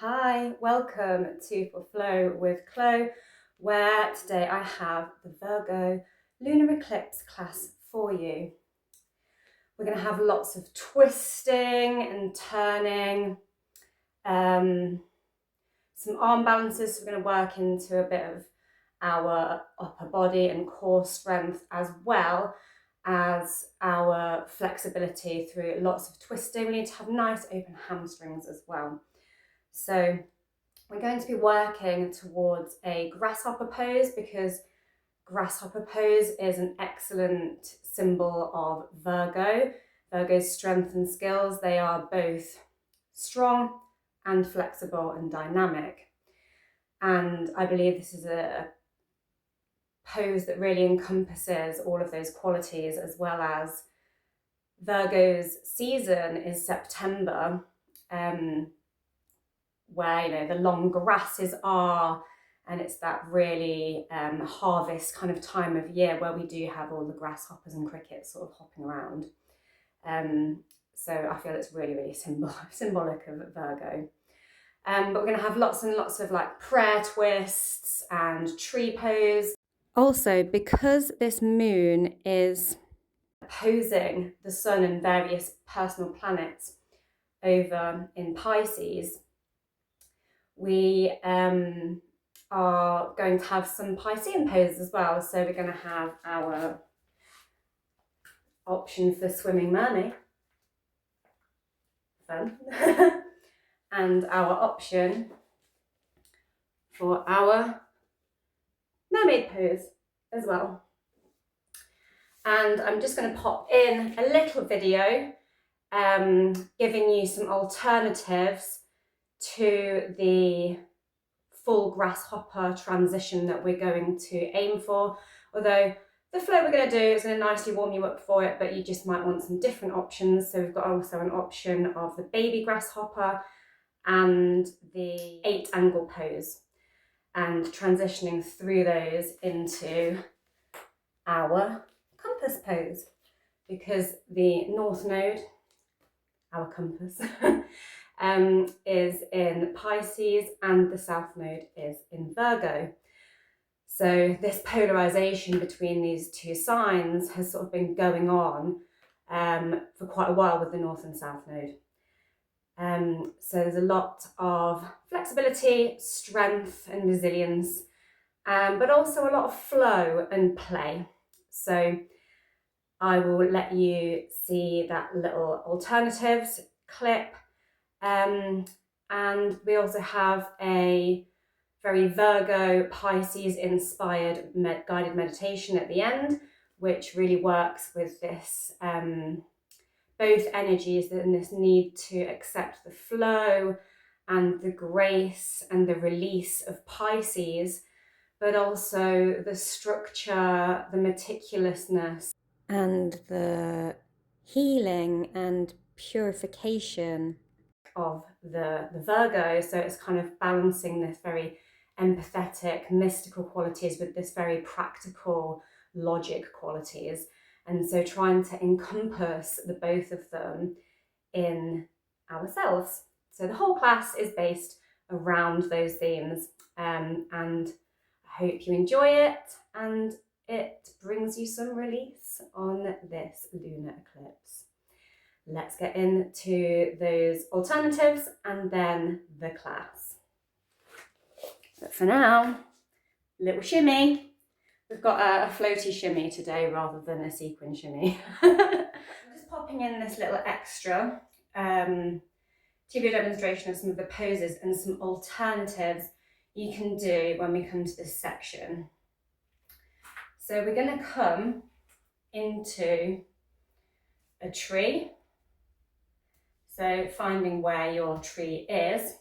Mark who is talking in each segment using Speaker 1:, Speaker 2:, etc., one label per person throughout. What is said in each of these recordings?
Speaker 1: Hi, welcome to For Flow with Plough, where today I have the Virgo Lunar Eclipse class for you. We're going to have lots of twisting and turning, some arm balances. So we're going to work into a bit of our upper body and core strength, as well as our flexibility through lots of twisting. We need to have nice open hamstrings as well. So we're going to be working towards a grasshopper pose, because grasshopper pose is an excellent symbol of Virgo. Virgo's strength and skills, they are both strong and flexible and dynamic. And I believe this is a pose that really encompasses all of those qualities, as well as Virgo's season is September, where the long grasses are, and it's that really harvest kind of time of year where we do have all the grasshoppers and crickets sort of hopping around. So I feel it's really, really symbolic of Virgo. But we're going to have lots and lots of like prayer twists and tree pose. Also, because this moon is opposing the sun and various personal planets over in Pisces, we are going to have some Piscean poses as well. So we're going to have our option for swimming mermaid, fun, and our option for our mermaid pose as well. And I'm just going to pop in a little video giving you some alternatives to the full grasshopper transition that we're going to aim for. Although the flow we're going to do is going to nicely warm you up for it, but you just might want some different options. So we've got also an option of the baby grasshopper and the 8-angle pose, and transitioning through those into our compass pose, because the north node, our compass, is in Pisces and the south node is in Virgo. So this polarization between these two signs has sort of been going on for quite a while with the north and south node. So there's a lot of flexibility, strength and resilience, but also a lot of flow and play. So I will let you see that little alternatives clip. And we also have a very Virgo Pisces inspired guided meditation at the end, which really works with this both energies and this need to accept the flow and the grace and the release of Pisces, but also the structure, the meticulousness, and the healing and purification of the Virgo. So it's kind of balancing this very empathetic, mystical qualities with this very practical, logic qualities. And so trying to encompass the both of them in ourselves. So the whole class is based around those themes, and I hope you enjoy it and it brings you some release on this lunar eclipse. Let's get into those alternatives and then the class. But for now, little shimmy. We've got a floaty shimmy today rather than a sequin shimmy. I'm just popping in this little extra to give you a demonstration of some of the poses and some alternatives you can do when we come to this section. So we're going to come into a tree. So finding where your tree is.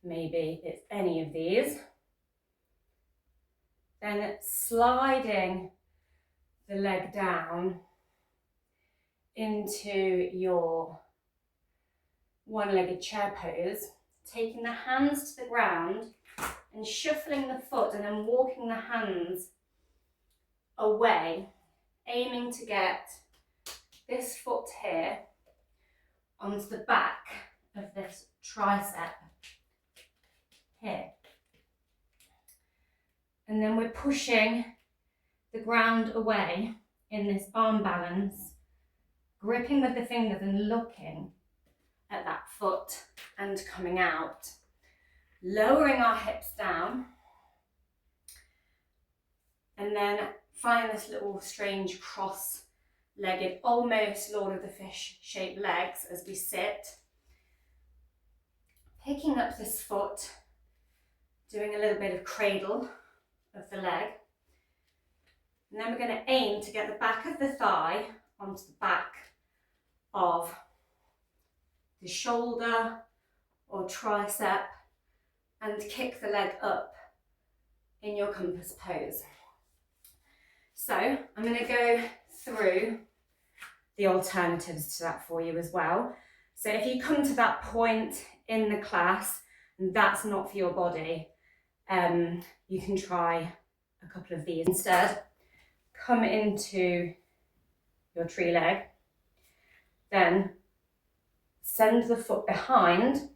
Speaker 1: Maybe it's any of these. Then sliding the leg down into your one-legged chair pose, taking the hands to the ground and shuffling the foot and then walking the hands away, aiming to get this foot here onto the back of this tricep here. And then we're pushing the ground away in this arm balance, gripping with the fingers and looking at that foot and coming out. Lowering our hips down. And then find this little strange cross-legged, almost Lord of the Fish shaped legs as we sit. Picking up this foot, doing a little bit of cradle of the leg. And then we're going to aim to get the back of the thigh onto the back of the shoulder or tricep and kick the leg up in your compass pose. So I'm going to go through the alternatives to that for you as well. So if you come to that point in the class and that's not for your body, you can try a couple of these. Instead, come into your tree leg, then send the foot behind,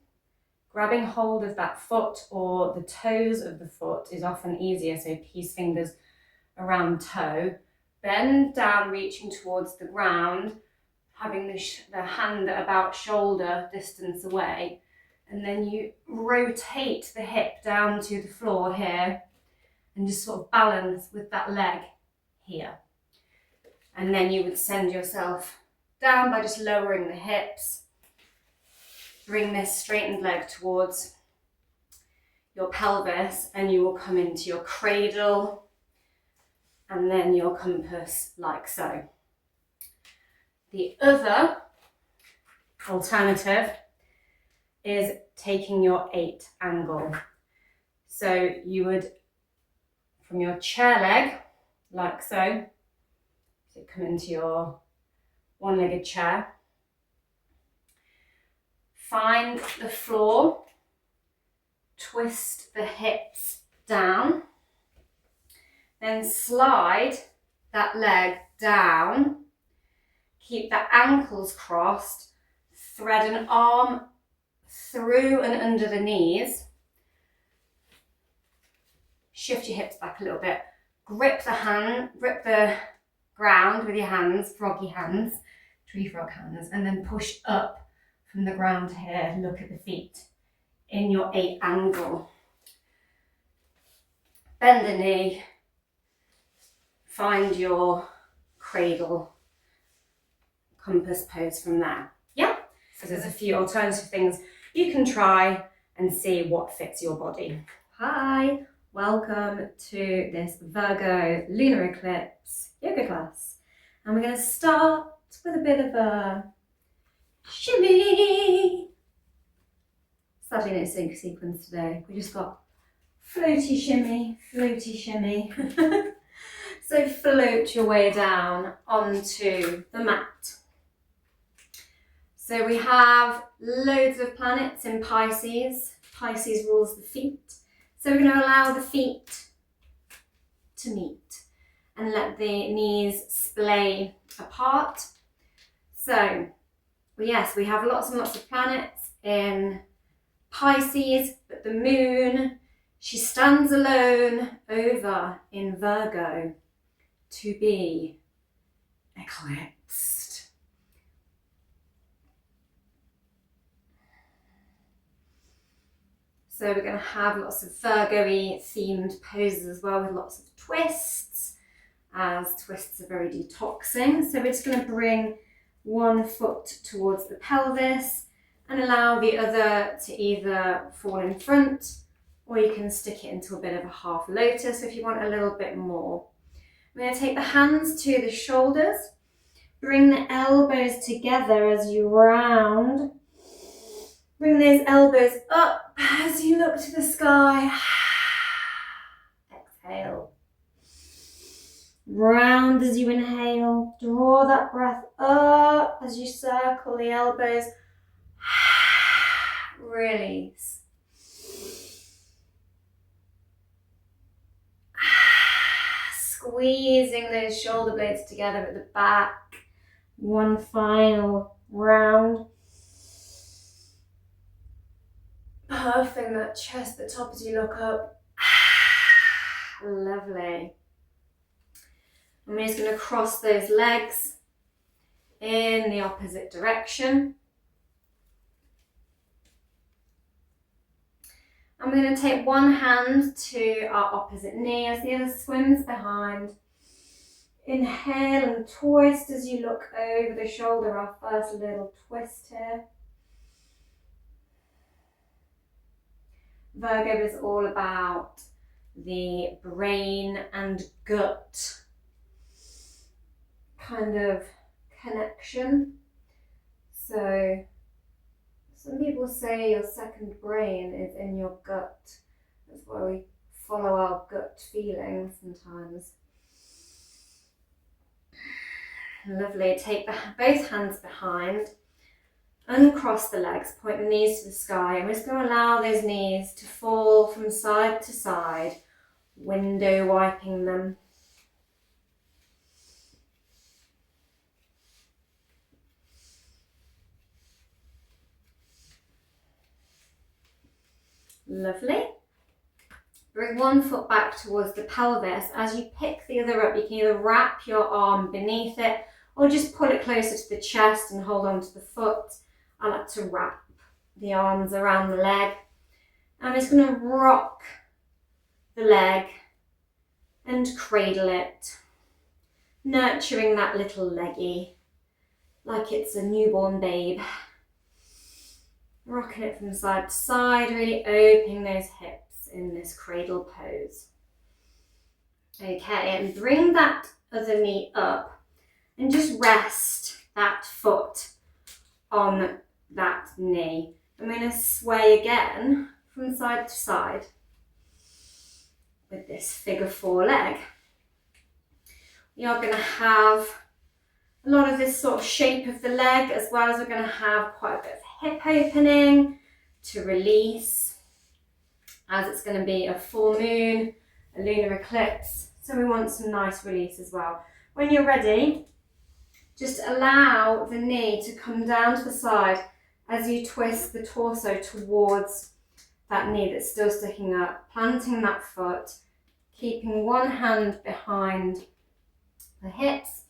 Speaker 1: grabbing hold of that foot or the toes of the foot is often easier, so peace fingers around toe. Bend down, reaching towards the ground, having the hand at about shoulder distance away, and then you rotate the hip down to the floor here and just sort of balance with that leg here. And then you would send yourself down by just lowering the hips. Bring this straightened leg towards your pelvis and you will come into your cradle and then your compass like so. The other alternative is taking your 8 angle. So you would, from your chair leg, like so, so come into your one-legged chair. Find the floor, twist the hips down, then slide that leg down, keep the ankles crossed, thread an arm through and under the knees, shift your hips back a little bit, grip the ground with your hands, froggy hands, tree frog hands, and then push up from the ground here, look at the feet in your 8 angle. Bend the knee, find your cradle compass pose from there. Yeah, so there's a few alternative things you can try and see what fits your body. Hi, welcome to this Virgo Lunar Eclipse yoga class. And we're going to start with a bit of a shimmy. Sadly no sync sequence today. We just got floaty shimmy, floaty shimmy. So float your way down onto the mat. So we have loads of planets in Pisces. Pisces rules the feet. So we're going to allow the feet to meet and let the knees splay apart. So, yes, we have lots and lots of planets in Pisces, but the moon, she stands alone over in Virgo to be eclipsed. So we're going to have lots of Virgo-y themed poses as well with lots of twists, as twists are very detoxing. So we're just going to bring one foot towards the pelvis and allow the other to either fall in front or you can stick it into a bit of a half lotus if you want a little bit more. We're going to take the hands to the shoulders, bring the elbows together as you round. Bring those elbows up as you look to the sky. Exhale. Round as you inhale. Draw that breath up as you circle the elbows. Release. Squeezing those shoulder blades together at the back One final round. Puffing that chest at the top as you look up. Lovely. I'm just going to cross those legs in the opposite direction. I'm going to take one hand to our opposite knee as the other swims behind. Inhale and twist as you look over the shoulder, our first little twist here. Virgo is all about the brain and gut kind of connection. So some people say your second brain is in your gut. That's why we follow our gut feelings sometimes. Lovely. Take both hands behind. Uncross the legs, point the knees to the sky. I'm just going to allow those knees to fall from side to side, window wiping them. Lovely. Bring one foot back towards the pelvis. As you pick the other up, you can either wrap your arm beneath it or just pull it closer to the chest and hold on to the foot. I like to wrap the arms around the leg. I'm just going to rock the leg and cradle it, nurturing that little leggy like it's a newborn babe. Rocking it from side to side, really opening those hips in this cradle pose. Okay, and bring that other knee up and just rest that foot on that knee. I'm going to sway again from side to side with this figure four leg. We are going to have a lot of this sort of shape of the leg, as well as we're going to have quite a bit of hip opening to release, as it's going to be a full moon, a lunar eclipse, so we want some nice release as well. When you're ready, just allow the knee to come down to the side as you twist the torso towards that knee that's still sticking up, planting that foot, keeping one hand behind the hips.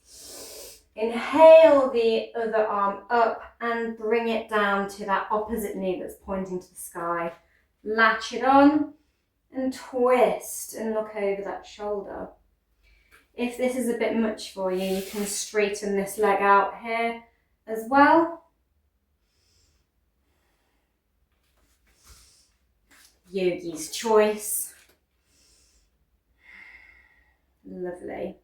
Speaker 1: Inhale the other arm up and bring it down to that opposite knee that's pointing to the sky. Latch it on and twist and look over that shoulder. If this is a bit much for you, you can straighten this leg out here as well. Yogi's choice. Lovely.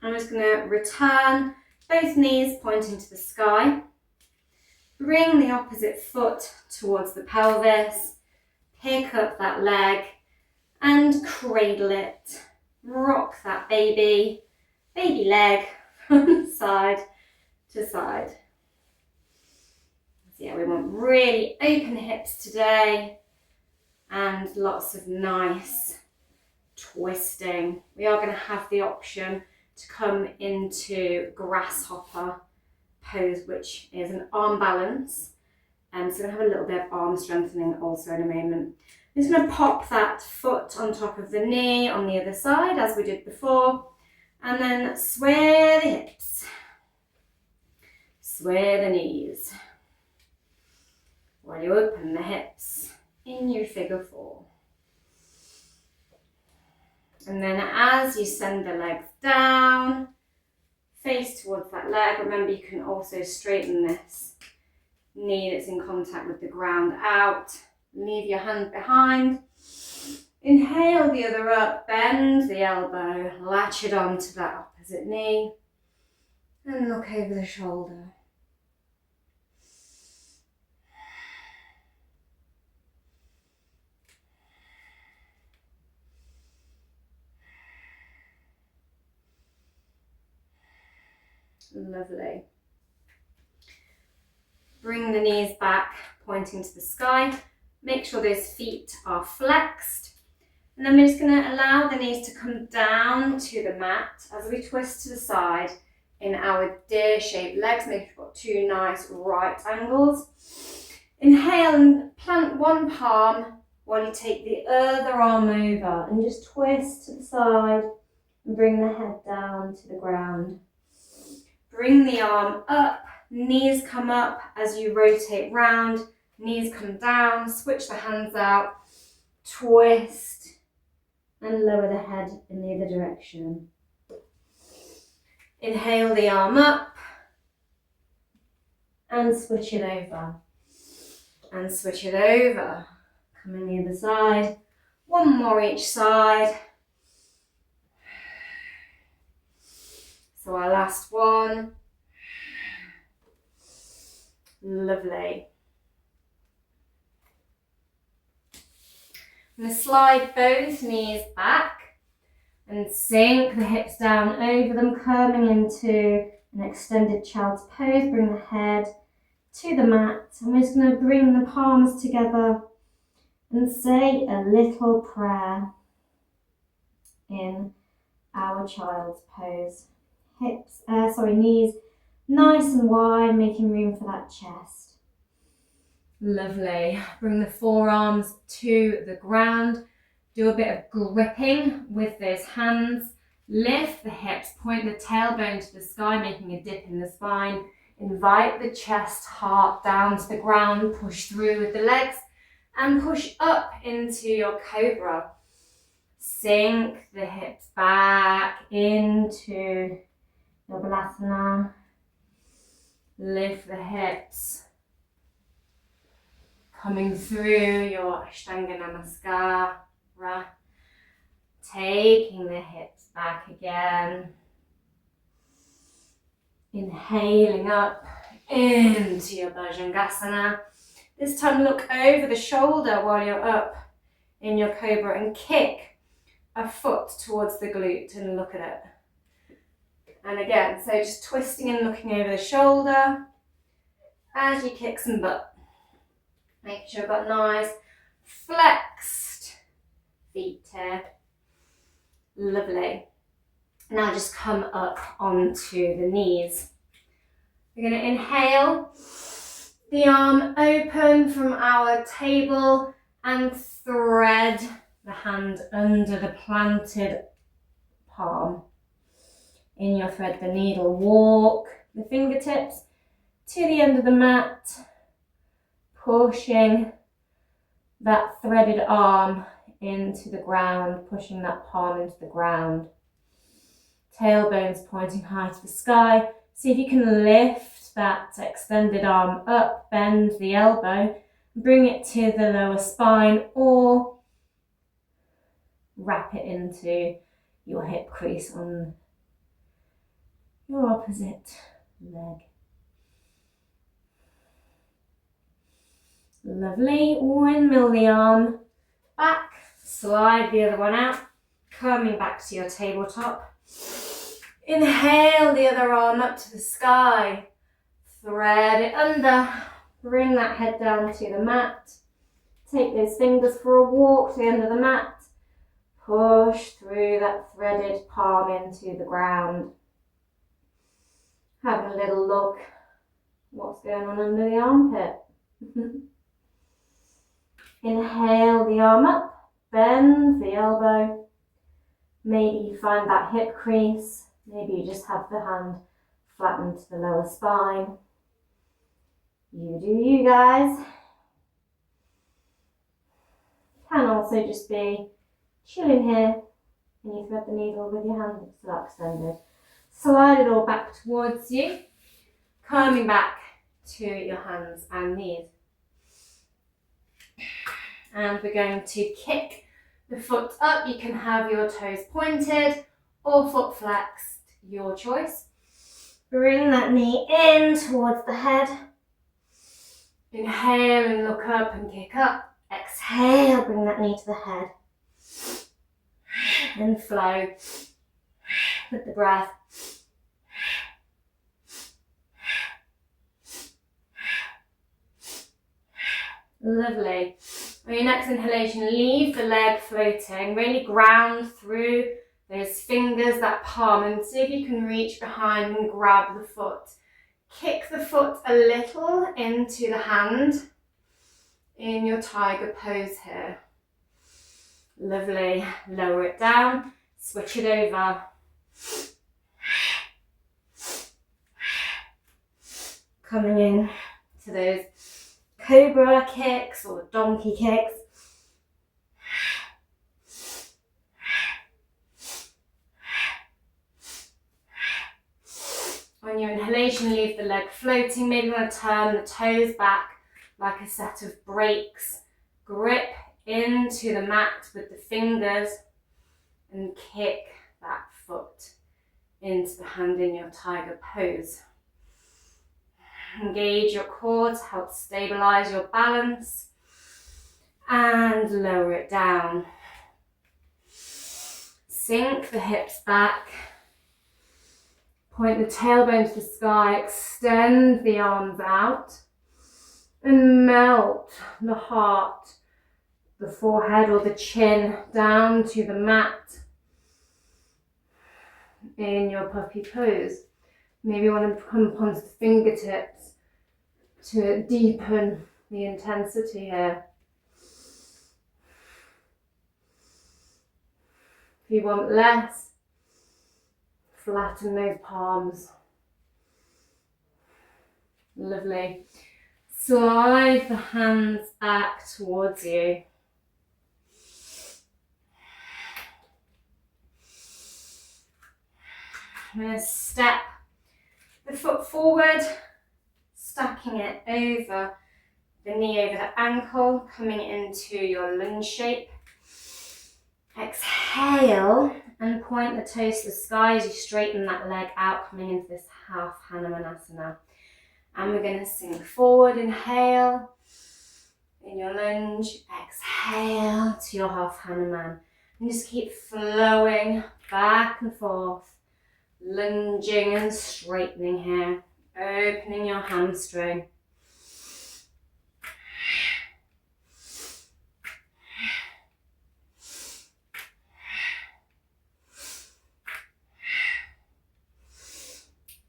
Speaker 1: I'm just going to return both knees pointing to the sky. Bring the opposite foot towards the pelvis. Pick up that leg and cradle it. Rock that baby leg from side to side. So yeah, we want really open hips today and lots of nice twisting. We are going to have the option to come into Grasshopper pose, which is an arm balance. So we're going to have a little bit of arm strengthening also in a moment. I'm just going to pop that foot on top of the knee on the other side as we did before, and then sway the hips, sway the knees while you open the hips in your figure four. And then as you send the legs down, face towards that leg. Remember, you can also straighten this knee that's in contact with the ground out. Leave your hand behind. Inhale the other up, bend the elbow, latch it onto that opposite knee, and look over the shoulder. Lovely. Bring the knees back, pointing to the sky. Make sure those feet are flexed. And then we're just going to allow the knees to come down to the mat as we twist to the side in our deer-shaped legs. Maybe we've got two nice right angles. Inhale and plant one palm while you take the other arm over and just twist to the side and bring the head down to the ground. Bring the arm up, knees come up as you rotate round, knees come down, switch the hands out, twist and lower the head in the other direction. Inhale the arm up and switch it over. And switch it over. Come in the other side. One more each side. So our last one. Lovely. I'm going to slide both knees back and sink the hips down over them, coming into an extended child's pose. Bring the head to the mat. And we're just going to bring the palms together and say a little prayer in our child's pose. Knees nice and wide, making room for that chest. Lovely. Bring the forearms to the ground. Do a bit of gripping with those hands. Lift the hips, point the tailbone to the sky, making a dip in the spine. Invite the chest, heart down to the ground. Push through with the legs and push up into your cobra. Sink the hips back into your balasana. Lift the hips. Coming through your Ashtanga Namaskara. Taking the hips back again. Inhaling up into your Bhujangasana. This time look over the shoulder while you're up in your cobra and kick a foot towards the glute and look at it. And again, so just twisting and looking over the shoulder as you kick some butt. Making sure you've got nice flexed feet here. Lovely. Now just come up onto the knees. We're going to inhale, the arm open from our table and thread the hand under the planted palm. In your thread the needle, walk the fingertips to the end of the mat, pushing that threaded arm into the ground, pushing that palm into the ground. Tailbones pointing high to the sky. See if you can lift that extended arm up, bend the elbow, bring it to the lower spine or wrap it into your hip crease on your opposite leg. Lovely. Windmill the arm back, slide the other one out, coming back to your tabletop. Inhale the other arm up to the sky, thread it under, bring that head down to the mat, take those fingers for a walk to the end of the mat, push through that threaded palm into the ground. Have a little look what's going on under the armpit. Inhale the arm up, bend the elbow. Maybe you find that hip crease. Maybe you just have the hand flattened to the lower spine. You do you, guys. Can also just be chilling here and you thread the needle with your hand still extended. Slide it all back towards you, coming back to your hands and knees. And we're going to kick the foot up. You can have your toes pointed or foot flexed, your choice. Bring that knee in towards the head. Inhale and look up and kick up. Exhale, bring that knee to the head. And flow with the breath. Lovely. On your next inhalation, leave the leg floating. Really ground through those fingers, that palm, and see if you can reach behind and grab the foot. Kick the foot a little into the hand in your tiger pose here. Lovely. Lower it down, switch it over. Coming in to those cobra kicks or donkey kicks. On your inhalation, leave the leg floating. Maybe you want to turn the toes back like a set of brakes. Grip into the mat with the fingers and kick that foot into the hand in your tiger pose. Engage your core to help stabilize your balance and lower it down. Sink the hips back. Point the tailbone to the sky, extend the arms out and melt the heart, the forehead or the chin down to the mat in your puppy pose. Maybe you want to come up onto the fingertips to deepen the intensity here. If you want less, flatten those palms. Lovely. Slide the hands back towards you. I'm going to step the foot forward, stacking it over the knee over the ankle, coming into your lunge shape. Exhale and point the toes to the sky as you straighten that leg out, coming into this half Hanumanasana. And we're going to sink forward, inhale in your lunge, exhale to your half Hanuman. And just keep flowing back and forth, lunging and straightening here, opening your hamstring.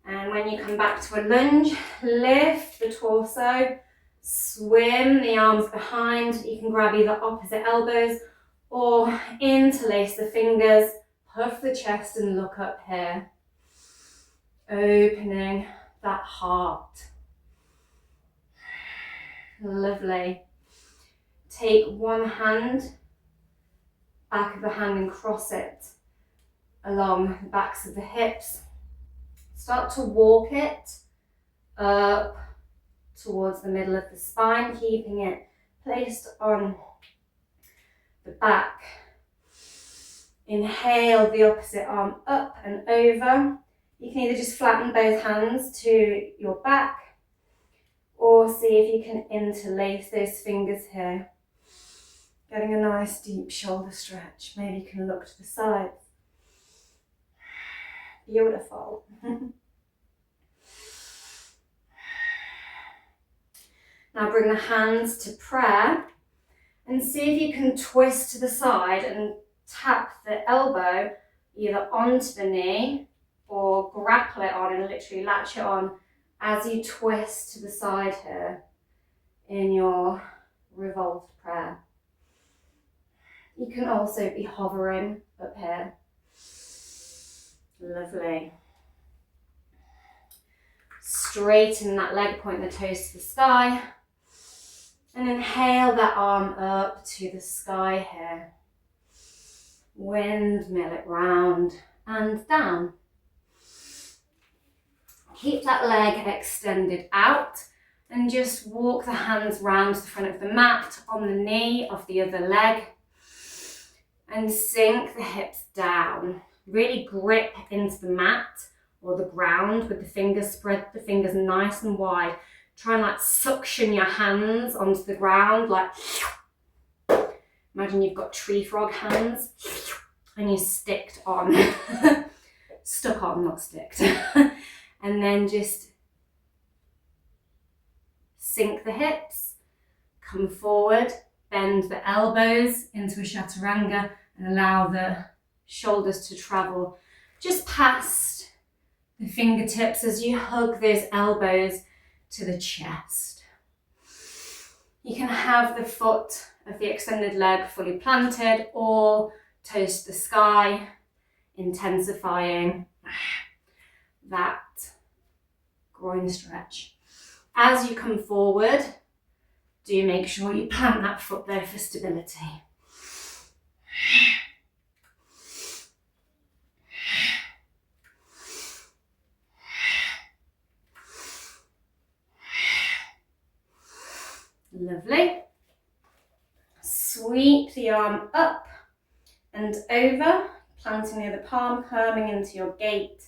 Speaker 1: And when you come back to a lunge, lift the torso, swim the arms behind. You can grab either opposite elbows or interlace the fingers, puff the chest and look up here. Opening that heart. Lovely. Take one hand, back of the hand, and cross it along the backs of the hips. Start to walk it up towards the middle of the spine, keeping it placed on the back. Inhale the opposite arm up and over. You can either just flatten both hands to your back or see if you can interlace those fingers here. Getting a nice deep shoulder stretch. Maybe you can look to the sides. Beautiful. Now bring the hands to prayer and see if you can twist to the side and tap the elbow either onto the knee or grapple it on and literally latch it on as you twist to the side here in your revolved prayer. You can also be hovering up here. Lovely. Straighten that leg, point the toes to the sky. And inhale that arm up to the sky here. Windmill it round and down. Keep that leg extended out and just walk the hands round to the front of the mat on the knee of the other leg and sink the hips down. Really grip into the mat or the ground with the fingers, spread the fingers nice and wide. Try and like suction your hands onto the ground, like imagine you've got tree frog hands and you sticked on, stuck on, not sticked. And then just sink the hips, come forward, bend the elbows into a chaturanga and allow the shoulders to travel just past the fingertips as you hug those elbows to the chest. You can have the foot of the extended leg fully planted or toes to the sky, intensifying that groin stretch. As you come forward, do make sure you plant that foot there for stability. Lovely. Sweep the arm up and over, planting the other palm, coming into your gate.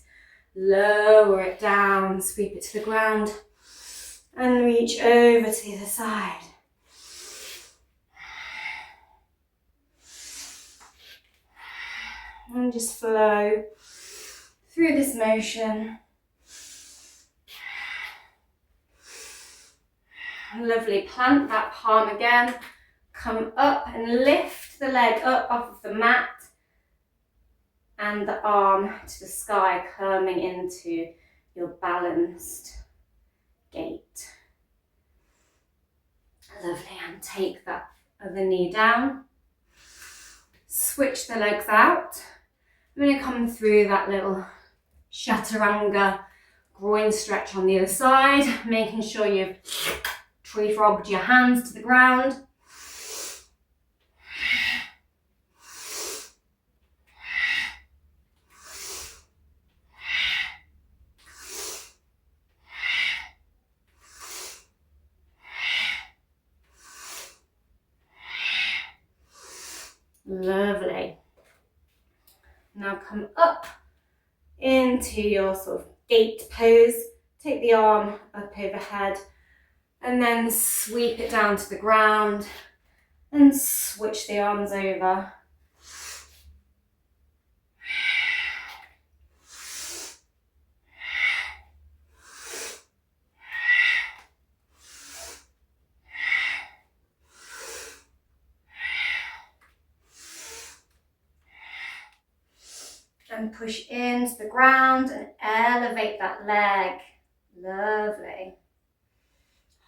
Speaker 1: Lower it down, sweep it to the ground, and reach over to the other side. And just flow through this motion. Lovely. Plant that palm again. Come up and lift the leg up off of the mat and the arm to the sky, coming into your balanced gait. Lovely. And take that other knee down. Switch the legs out. We're going to come through that little chaturanga groin stretch on the other side, making sure you've tree frogged your hands to the ground. Lovely. Now come up into your sort of gate pose. Take the arm up overhead and then sweep it down to the ground and switch the arms over. And push into the ground and elevate that leg. Lovely.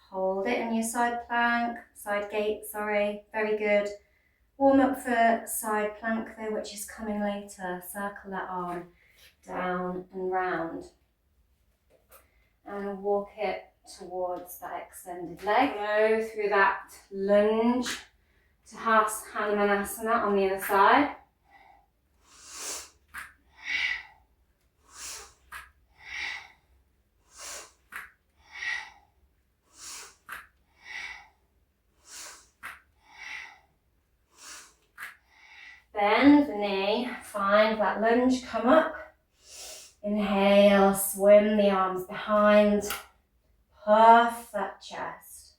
Speaker 1: Hold it in your side plank, side gate, sorry. Very good. Warm up for side plank though, which is coming later. Circle that arm down and round. And walk it towards that extended leg. Go through that lunge to Hanumanasana on the other side. Bend the knee, find that lunge, come up. Inhale, swim the arms behind. Puff that chest.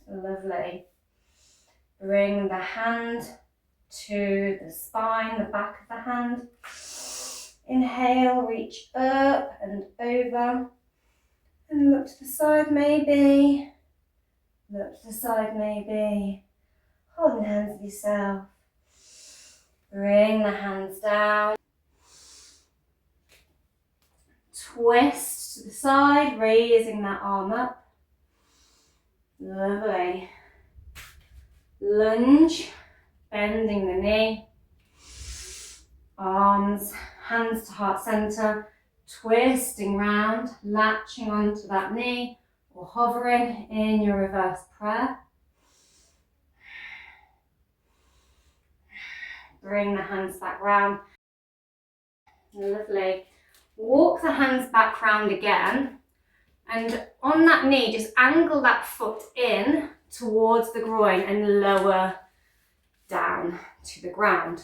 Speaker 1: Lovely. Bring the hand to the spine, the back of the hand. Inhale, reach up and over. And look to the side maybe. Look to the side maybe. Holding hands with yourself. Bring the hands down. Twist to the side, raising that arm up. Lovely. Lunge, bending the knee. Arms, hands to heart center, twisting round, latching onto that knee or hovering in your reverse prayer. Bring the hands back round. Lovely. Walk the hands back round again. And on that knee, just angle that foot in towards the groin and lower down to the ground.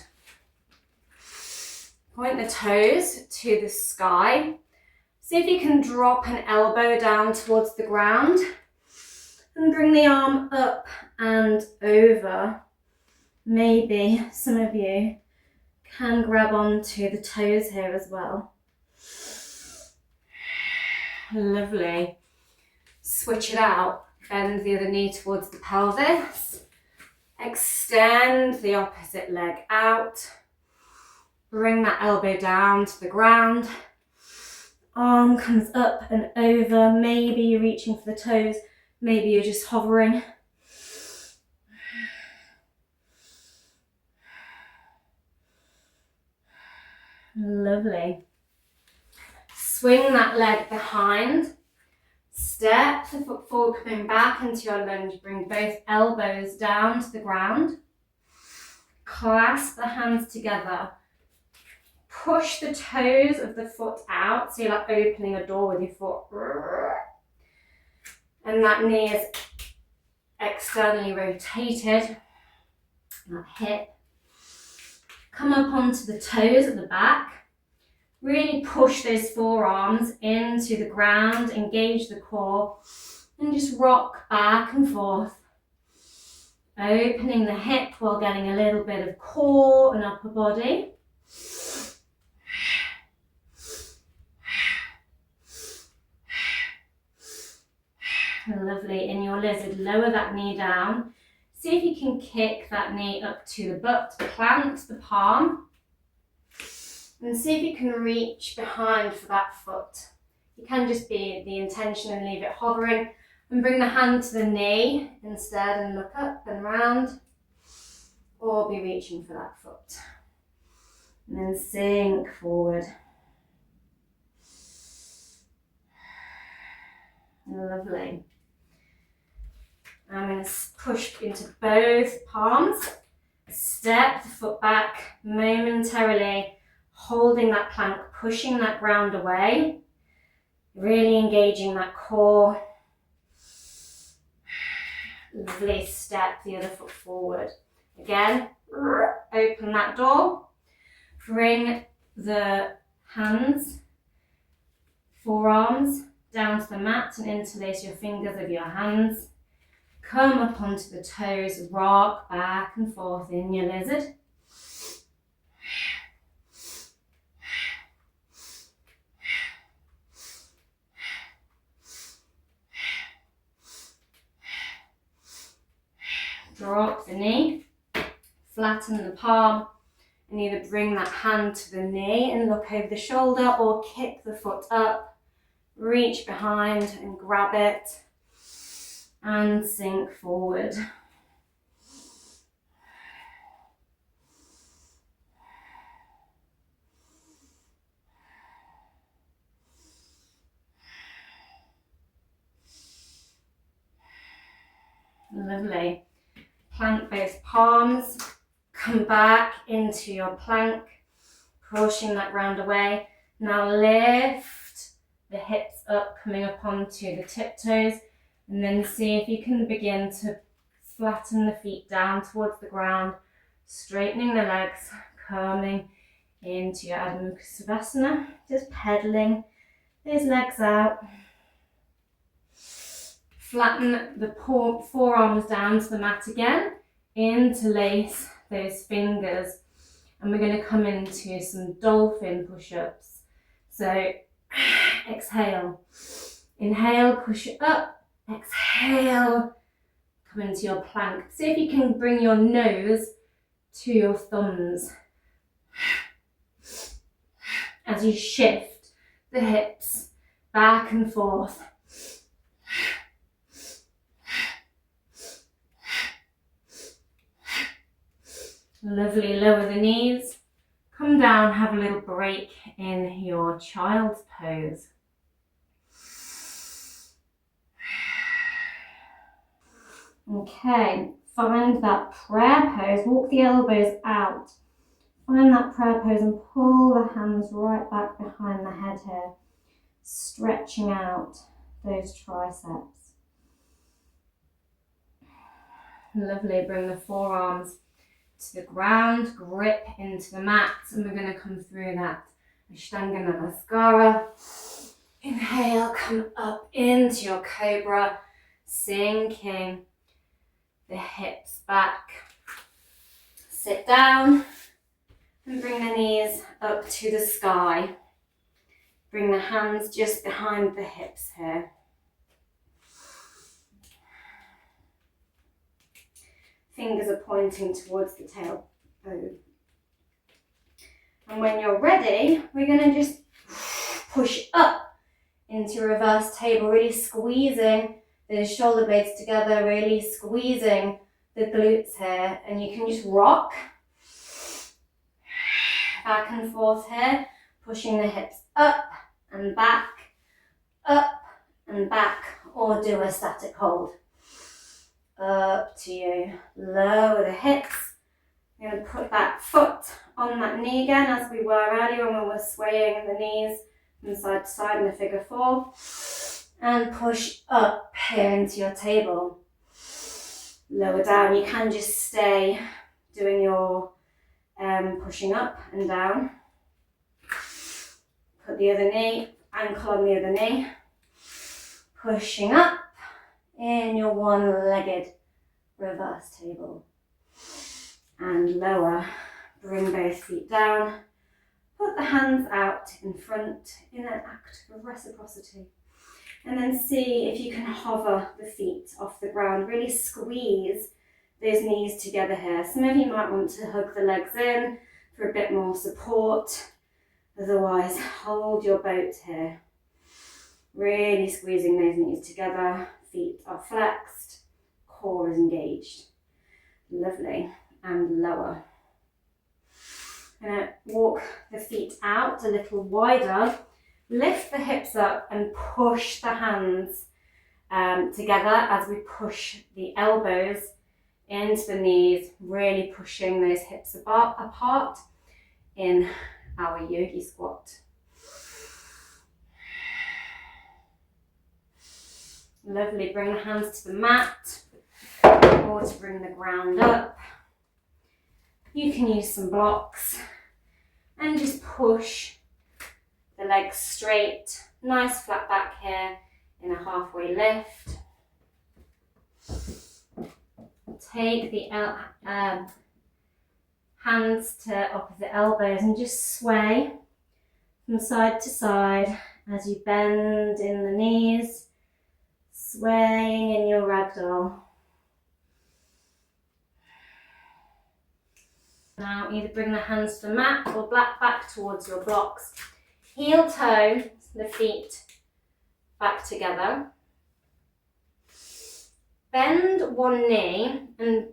Speaker 1: Point the toes to the sky. See if you can drop an elbow down towards the ground. And bring the arm up and over. Maybe some of you can grab onto the toes here as well. Lovely. Switch it out. Bend the other knee towards the pelvis. Extend the opposite leg out. Bring that elbow down to the ground. Arm comes up and over. Maybe you're reaching for the toes. Maybe you're just hovering. Lovely. Swing that leg behind. Step the foot forward, coming back into your lunge. Bring both elbows down to the ground. Clasp the hands together. Push the toes of the foot out, so you're like opening a door with your foot. And that knee is externally rotated. That hip. Come up onto the toes at the back. Really push those forearms into the ground, engage the core, and just rock back and forth. Opening the hip while getting a little bit of core and upper body. Lovely. In your lizard, lower that knee down. See if you can kick that knee up to the butt. Plant the palm. And see if you can reach behind for that foot. You can just be the intention and leave it hovering. And bring the hand to the knee instead and look up and round. Or be reaching for that foot. And then sink forward. Lovely. I'm going to push into both palms. Step the foot back momentarily, holding that plank, pushing that ground away. Really engaging that core. Lovely. Step the other foot forward. Again, open that door. Bring the hands, forearms down to the mat and interlace your fingers of your hands. Come up onto the toes, rock back and forth in your lizard. Drop the knee, flatten the palm, and either bring that hand to the knee and look over the shoulder or kick the foot up, reach behind and grab it. And sink forward. Lovely. Plant both palms. Come back into your plank, pushing that ground away. Now lift the hips up, coming up onto the tiptoes. And then see if you can begin to flatten the feet down towards the ground, straightening the legs, coming into your Adho Mukha Savasana, just pedaling those legs out. Flatten the forearms down to the mat again, interlace those fingers, and we're going to come into some dolphin push-ups. So exhale, inhale, push it up. Exhale, come into your plank. See if you can bring your nose to your thumbs as you shift the hips back and forth. Lovely. Lower the knees, come down, have a little break in your child's pose. Okay, find that prayer pose, walk the elbows out. Find that prayer pose and pull the hands right back behind the head here, stretching out those triceps. Lovely, bring the forearms to the ground, grip into the mat, and we're going to come through that Ashtanga Namaskara. Inhale, come up into your cobra, sinking the hips back. Sit down and bring the knees up to the sky. Bring the hands just behind the hips here. fingers are pointing towards the tailbone. And when you're ready, we're going to just push up into reverse table, really squeezing the shoulder blades together, really squeezing the glutes here. And you can just rock back and forth here, pushing the hips up and back, or do a static hold. Up to you. Lower the hips. You're going to put that foot on that knee again, as we were earlier when we were swaying the knees from side to side in the figure 4. And push up here into your table. Lower down. You can just stay doing your pushing up and down. Put the other knee, ankle on the other knee. Pushing up in your one-legged reverse table. And lower. Bring both feet down. Put the hands out in front in an act of reciprocity. And then see if you can hover the feet off the ground. Really squeeze those knees together here. Some of you might want to hug the legs in for a bit more support. Otherwise, hold your boat here. Really squeezing those knees together. Feet are flexed. Core is engaged. Lovely. And lower. I'm going to walk the feet out a little wider. Lift the hips up and push the hands together as we push the elbows into the knees, really pushing those hips apart in our yogi squat. Lovely, bring the hands to the mat or to bring the ground up. You can use some blocks and just push the legs straight, nice flat back here in a halfway lift. Take the hands to opposite elbows and just sway from side to side as you bend in the knees, swaying in your ragdoll. Now either bring the hands to the mat or back towards your blocks. Heel toe the feet back together. Bend one knee and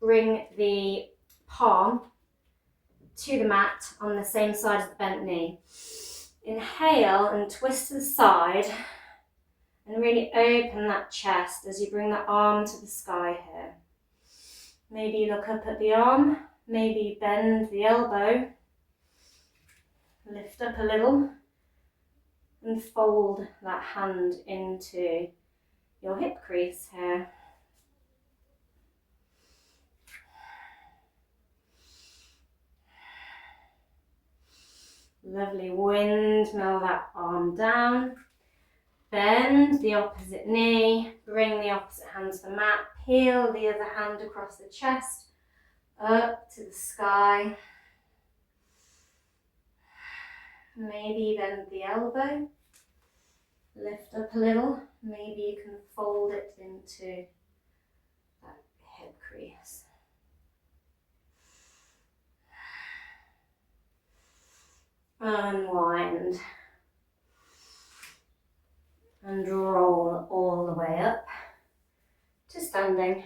Speaker 1: bring the palm to the mat on the same side as the bent knee. Inhale and twist to the side and really open that chest as you bring the arm to the sky here. Maybe you look up at the arm, maybe you bend the elbow, lift up a little and fold that hand into your hip crease here. Lovely, windmill that arm down. Bend the opposite knee, bring the opposite hand to the mat, peel the other hand across the chest, up to the sky. Maybe bend the elbow, lift up a little, maybe you can fold it into that hip crease. Unwind and roll all the way up to standing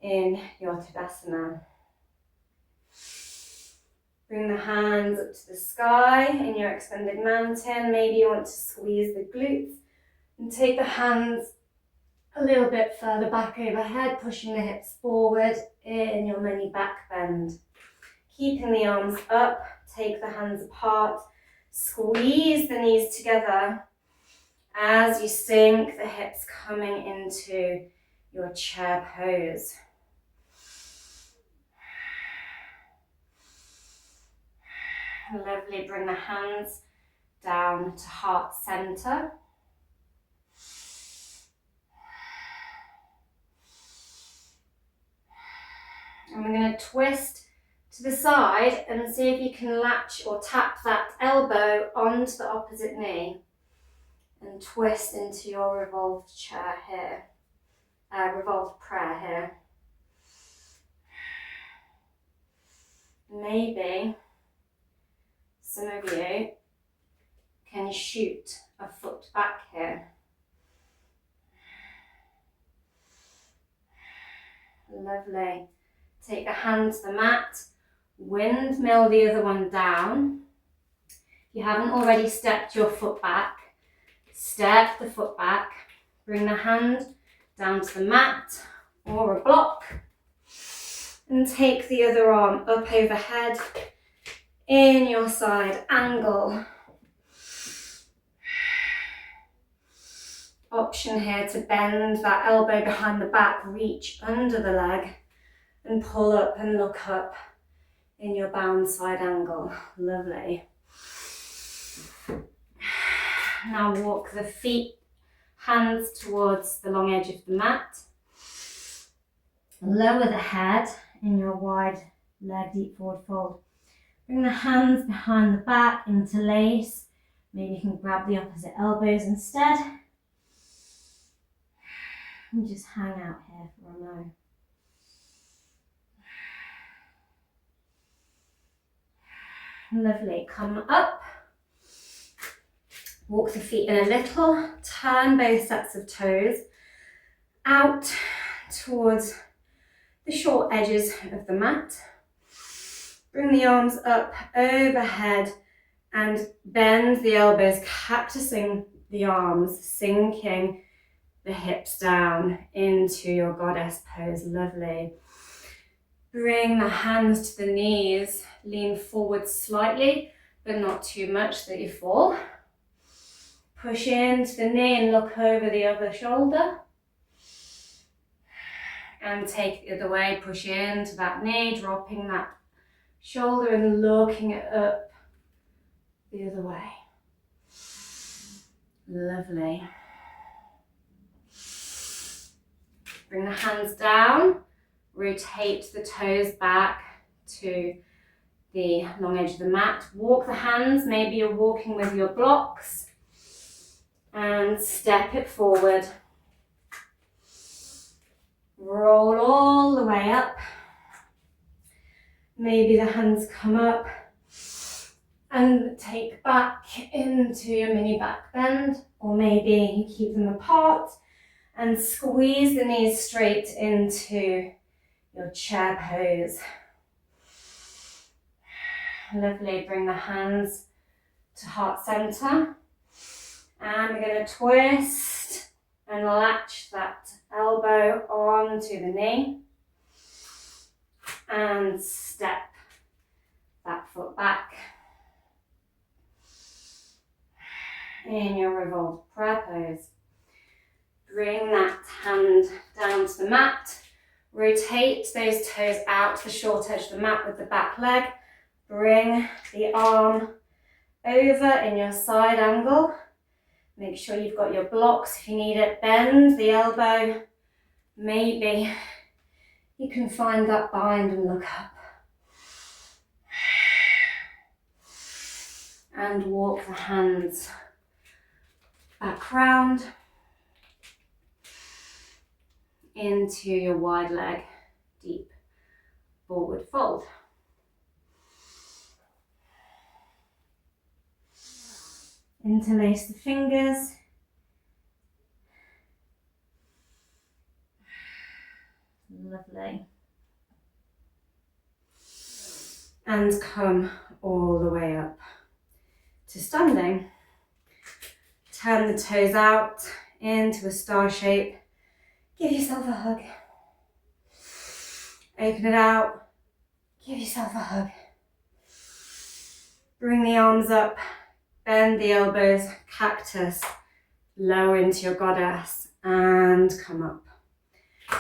Speaker 1: in your Tadasana. Bring the hands up to the sky in your extended mountain. Maybe you want to squeeze the glutes and take the hands a little bit further back overhead, pushing the hips forward in your mini back bend. Keeping the arms up, take the hands apart, squeeze the knees together as you sink the hips coming into your chair pose. Lovely, bring the hands down to heart center. And we're going to twist to the side and see if you can latch or tap that elbow onto the opposite knee and twist into your revolved chair here. revolved prayer here. Maybe some of you can shoot a foot back here. Lovely. Take a hand to the mat, windmill the other one down. If you haven't already stepped your foot back, step the foot back, bring the hand down to the mat or a block, and take the other arm up overhead in your side angle. Option here to bend that elbow behind the back, reach under the leg and pull up and look up in your bound side angle. Lovely. Now walk the feet, hands towards the long edge of the mat. Lower the head in your wide leg, deep forward fold. Bring the hands behind the back, interlace. Maybe you can grab the opposite elbows instead. And just hang out here for a moment. Lovely. Come up. Walk the feet in a little. Turn both sets of toes out towards the short edges of the mat. Bring the arms up overhead and bend the elbows, cactusing the arms, sinking the hips down into your goddess pose. Lovely. Bring the hands to the knees, lean forward slightly, but not too much that you fall. Push into the knee and look over the other shoulder. And take it the other way, push into that knee, dropping that shoulder and looking it up the other way. Lovely. Bring the hands down, rotate the toes back to the long edge of the mat. Walk the hands, maybe you're walking with your blocks, and step it forward. Roll all the way up. Maybe the hands come up and take back into your mini back bend, or maybe you keep them apart and squeeze the knees straight into your chair pose. Lovely. Bring the hands to heart center, and we're going to twist and latch that elbow onto the knee and step that foot back in your revolved prayer pose. Bring that hand down to the mat, rotate those toes out to the short edge of the mat with the back leg. Bring the arm over in your side angle. Make sure you've got your blocks if you need it. Bend the elbow. Maybe you can find that bind and look up. And walk the hands back round into your wide leg, deep forward fold. Interlace the fingers. Lovely. And come all the way up to standing. Turn the toes out into a star shape. Give yourself a hug. Open it out. Give yourself a hug. Bring the arms up. Bend the elbows, cactus, lower into your goddess, and come up.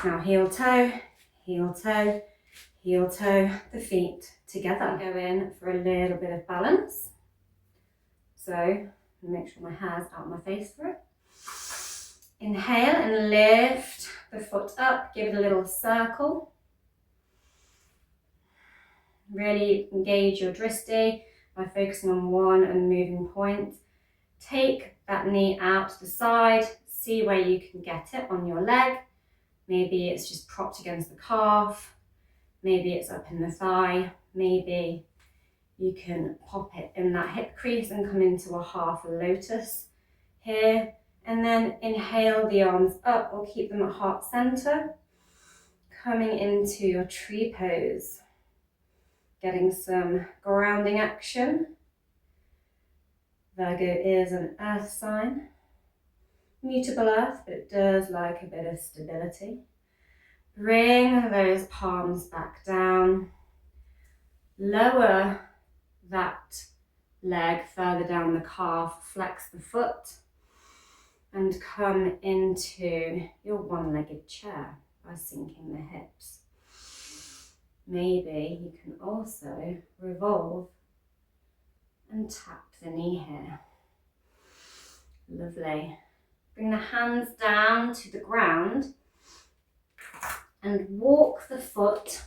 Speaker 1: Now heel toe, heel toe, heel toe, the feet together. Go in for a little bit of balance. So make sure my hair's out of my face for it. Inhale and lift the foot up, give it a little circle. Really engage your drishti by focusing on one and moving point. Take that knee out to the side, see where you can get it on your leg. Maybe it's just propped against the calf. Maybe it's up in the thigh. Maybe you can pop it in that hip crease and come into a half lotus here. And then inhale the arms up or keep them at heart center. Coming into your tree pose. Getting some grounding action. Virgo is an earth sign. Mutable earth, but it does like a bit of stability. Bring those palms back down. Lower that leg further down the calf. Flex the foot. And come into your one-legged chair by sinking the hips. Maybe you can also revolve and tap the knee here. Lovely. Bring the hands down to the ground and walk the foot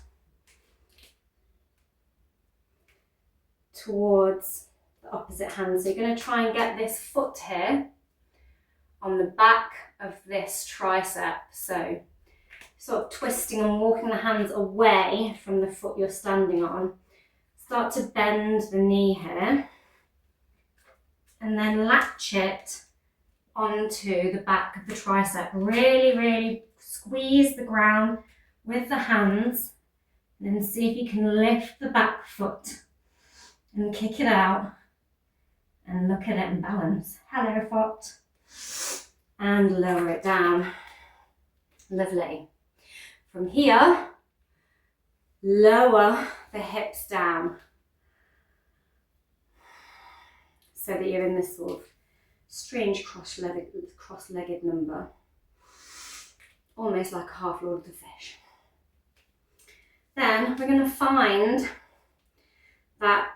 Speaker 1: towards the opposite hand. So you're going to try and get this foot here on the back of this tricep. So sort of twisting and walking the hands away from the foot you're standing on. Start to bend the knee here and then latch it onto the back of the tricep. Really, really squeeze the ground with the hands and then see if you can lift the back foot and kick it out and look at it and balance. Hello, foot. And lower it down. Lovely. From here, lower the hips down so that you're in this sort of strange cross-legged number, almost like a half Lord of the Fish. Then we're going to find that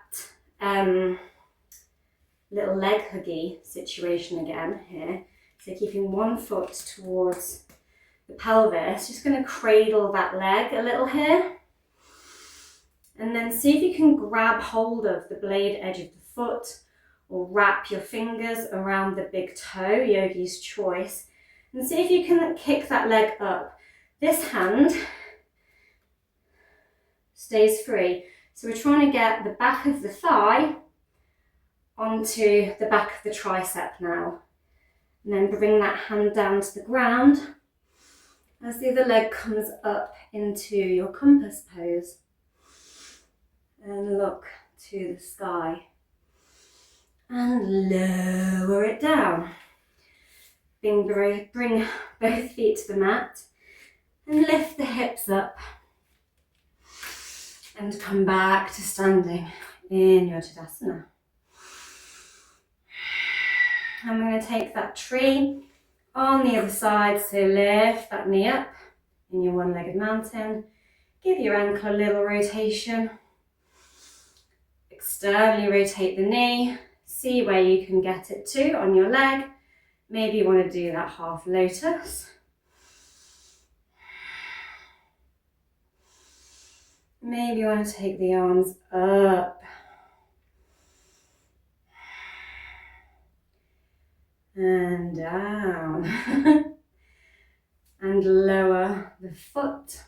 Speaker 1: little leg huggy situation again here. So keeping one foot towards the pelvis, just going to cradle that leg a little here. And then see if you can grab hold of the blade edge of the foot or wrap your fingers around the big toe, yogi's choice. And see if you can kick that leg up. This hand stays free. So we're trying to get the back of the thigh onto the back of the tricep now. And then bring that hand down to the ground as the other leg comes up into your compass pose. And look to the sky. And lower it down. Bring both feet to the mat and lift the hips up. And come back to standing in your Tadasana. I'm going to take that tree on the other side, so lift that knee up in your one-legged mountain. Give your ankle a little rotation. Externally rotate the knee. See where you can get it to on your leg. Maybe you want to do that half lotus. Maybe you want to take the arms up. And down. And lower the foot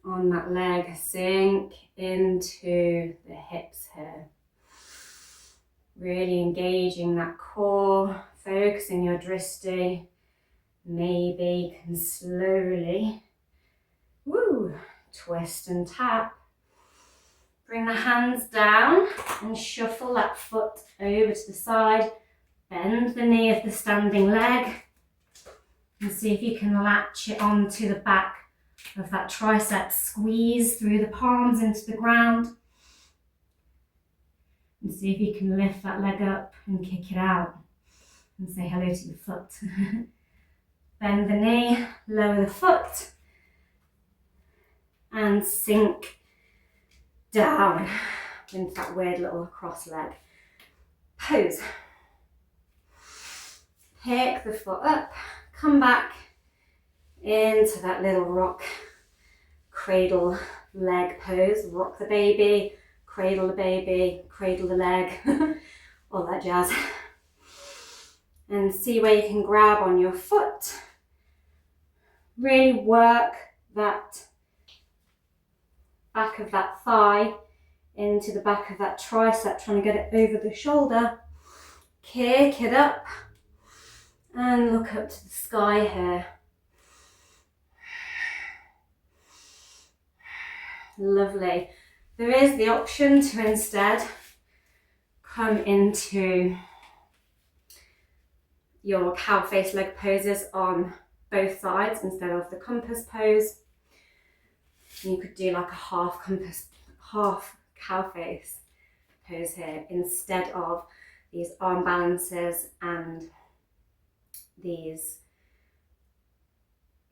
Speaker 1: on that leg. Sink into the hips here. Really engaging that core, focusing your drishti. Maybe you can slowly twist and tap. Bring the hands down and shuffle that foot over to the side. Bend the knee of the standing leg and see if you can latch it onto the back of that tricep. Squeeze through the palms into the ground and see if you can lift that leg up and kick it out and say hello to your foot. Bend the knee, lower the foot and sink down into that weird little cross leg pose. Pick the foot up, come back into that little rock cradle leg pose. Rock the baby, cradle the leg, all that jazz. And see where you can grab on your foot Really work that back of that thigh into the back of that tricep, trying to get it over the shoulder. Kick it up and look up to the sky here. Lovely. There is the option to instead come into your cow face leg poses on both sides instead of the compass pose. You could do like a half compass, half cow face pose here instead of these arm balances and these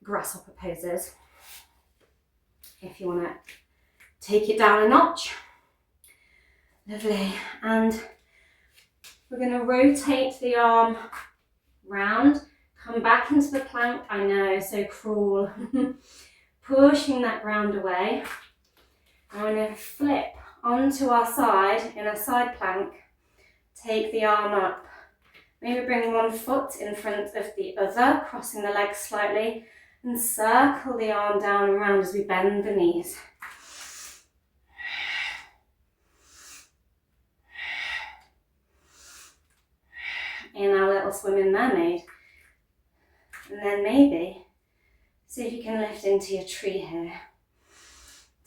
Speaker 1: grasshopper poses. If you want to take it down a notch. Lovely. And we're going to rotate the arm round, come back into the plank. I know, so cruel. Pushing that ground away. I'm going to flip onto our side in a side plank. Take the arm up. Maybe bring one foot in front of the other, crossing the legs slightly, and circle the arm down and round as we bend the knees. In our little swimming mermaid. And then maybe see if you can lift into your tree here.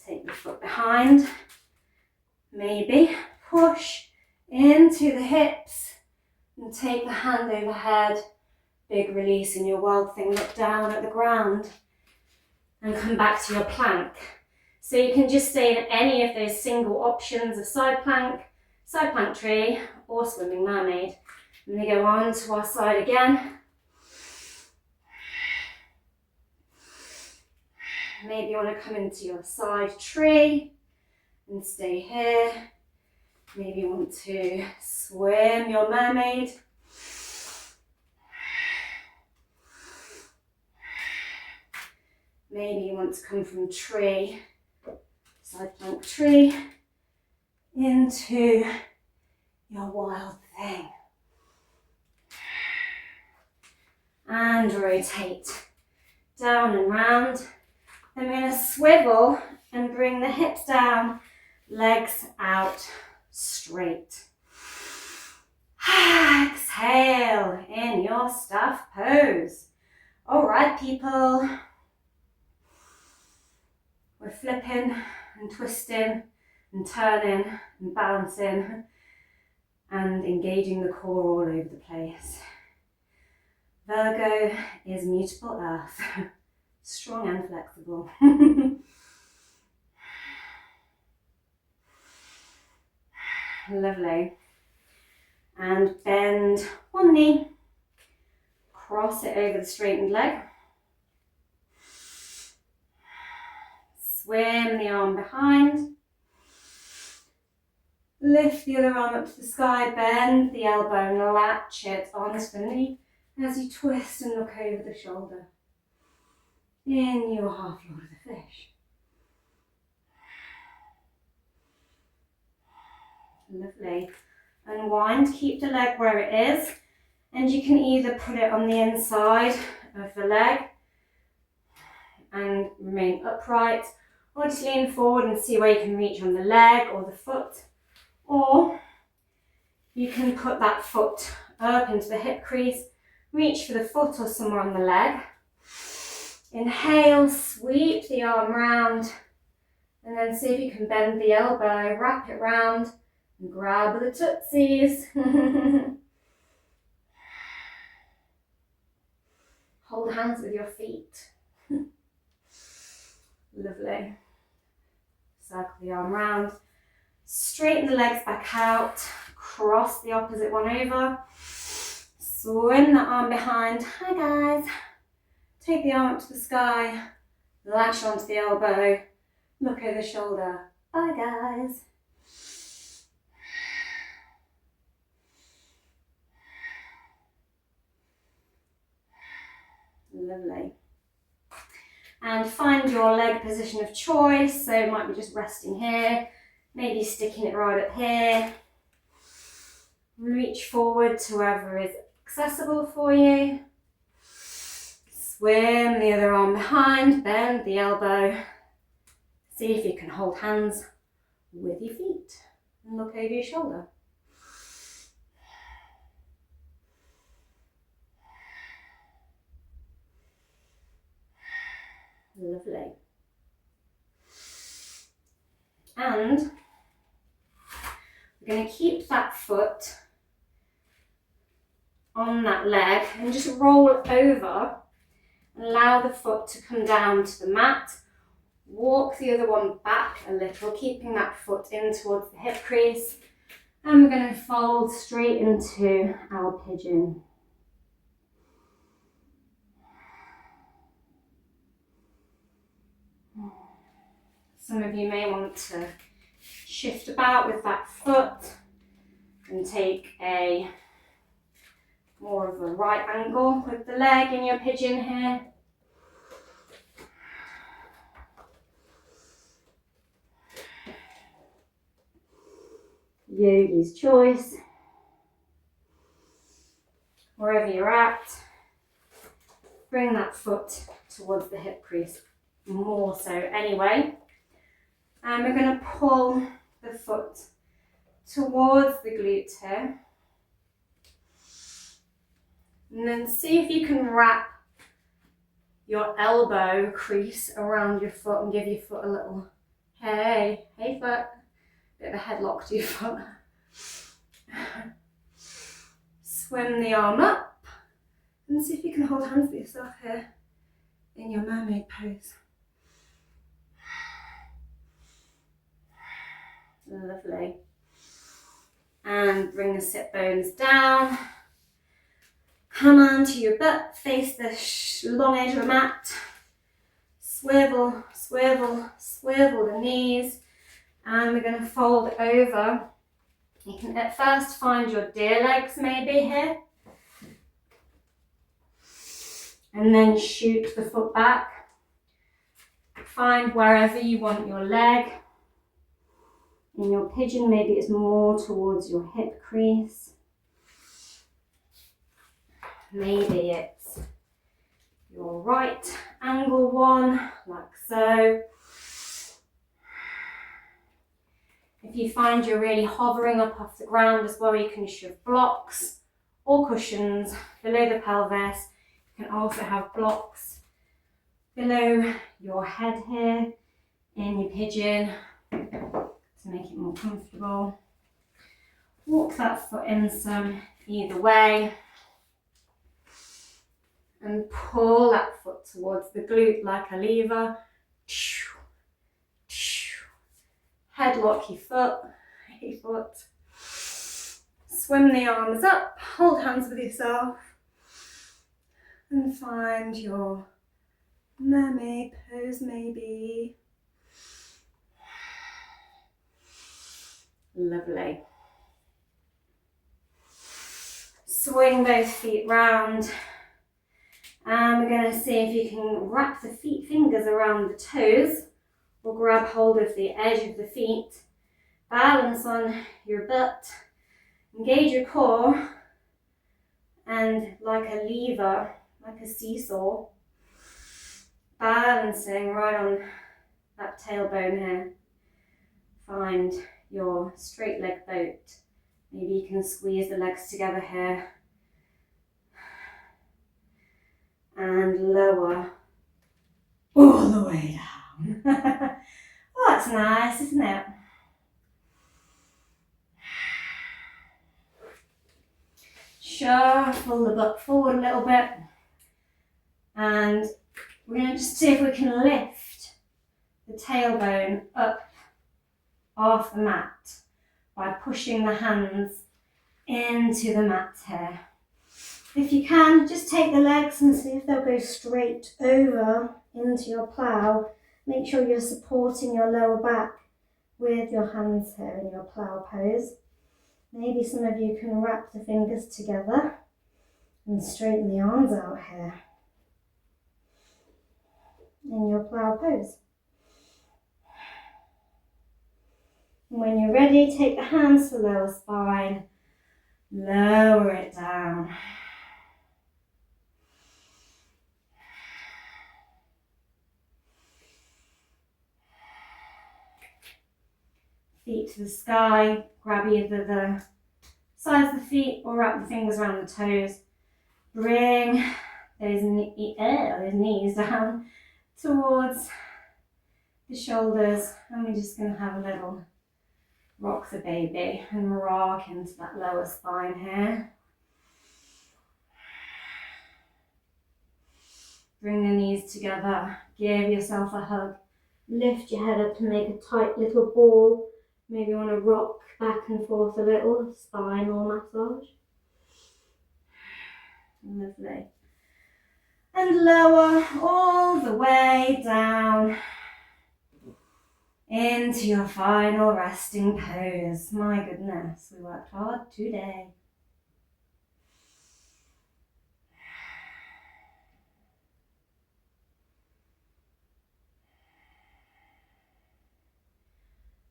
Speaker 1: Take the foot behind. Maybe push into the hips and take the hand overhead. Big release in your wild thing. Look down at the ground and come back to your plank. So you can just stay in any of those single options of side plank tree, or swimming mermaid. And we go on to our side again. Maybe you want to come into your side tree and stay here. Maybe you want to swim your mermaid. Maybe you want to come from tree, side plank tree, into your wild thing. And rotate down and round. Then we're going to swivel and bring the hips down, legs out straight. Exhale in your stuff pose. All right, people. We're flipping and twisting and turning and balancing and engaging the core all over the place. Virgo is mutable earth, strong and flexible. Lovely. And bend one knee, cross it over the straightened leg. Swim the arm behind. Lift the other arm up to the sky, bend the elbow and latch it onto the knee as you twist and look over the shoulder. In your half Lord of the Fish. Lovely. Unwind, keep the leg where it is, and you can either put it on the inside of the leg and remain upright, or just lean forward and see where you can reach on the leg or the foot, or you can put that foot up into the hip crease, reach for the foot or somewhere on the leg. Inhale, sweep the arm round, and then see if you can bend the elbow, wrap it round, and grab the tootsies. Hold hands with your feet. Lovely. Circle the arm round. Straighten the legs back out. Cross the opposite one over. Swim the arm behind. Hi guys. Take the arm up to the sky. Latch onto the elbow. Look over the shoulder. Bye guys. Lovely. And find your leg position of choice. So it might be just resting here, maybe sticking it right up here. Reach forward to wherever is accessible for you. Swim the other arm behind, bend the elbow. See if you can hold hands with your feet and look over your shoulder. Lovely. And we're going to keep that foot on that leg and just roll over and allow the foot to come down to the mat. Walk the other one back a little, keeping that foot in towards the hip crease. And we're going to fold straight into our pigeon. Some of you may want to shift about with that foot and take a more of a right angle with the leg in your pigeon here. Yogi's choice. Wherever you're at, bring that foot towards the hip crease more so anyway. And we're going to pull the foot towards the glute here. And then see if you can wrap your elbow crease around your foot and give your foot a little, hey foot, bit of a headlock to your foot. Swim the arm up and see if you can hold hands with yourself here in your mermaid pose. Lovely. And bring the sit bones down. Come onto your butt, face the long edge of the mat. Swivel, swivel, swivel the knees. And we're going to fold over. You can at first find your deer legs maybe here. And then shoot the foot back. Find wherever you want your leg. In your pigeon, maybe it's more towards your hip crease. Maybe it's your right angle one, like so. If you find you're really hovering up off the ground as well, you can shove blocks or cushions below the pelvis. You can also have blocks below your head here in your pigeon to make it more comfortable. Walk that foot in some either way. And pull that foot towards the glute like a lever. Headlock your foot. Swim the arms up, hold hands with yourself. And find your mermaid pose maybe. Lovely. Swing both feet round. And we're going to see if you can wrap the fingers around the toes or grab hold of the edge of the feet. Balance on your butt. Engage your core. And like a lever, like a seesaw, balancing right on that tailbone here. Find your straight leg boat. Maybe you can squeeze the legs together here. And lower all the way down. Oh, that's nice, isn't it? Shuffle the butt forward a little bit. And we're going to just see if we can lift the tailbone up off the mat by pushing the hands into the mat here. If you can, just take the legs and see if they'll go straight over into your plough. Make sure you're supporting your lower back with your hands here in your plough pose. Maybe some of you can wrap the fingers together and straighten the arms out here in your plough pose. And when you're ready, take the hands to the lower spine, lower it down. feet to the sky. Grab either the sides of the feet or wrap the fingers around the toes. Bring those knees down towards the shoulders, and we're just going to have a little rock the baby and rock into that lower spine here. Bring the knees together, give yourself a hug, lift your head up to make a tight little ball. Maybe you want to rock back and forth a little, spinal massage. Lovely. And lower all the way down into your final resting pose. My goodness, we worked hard today.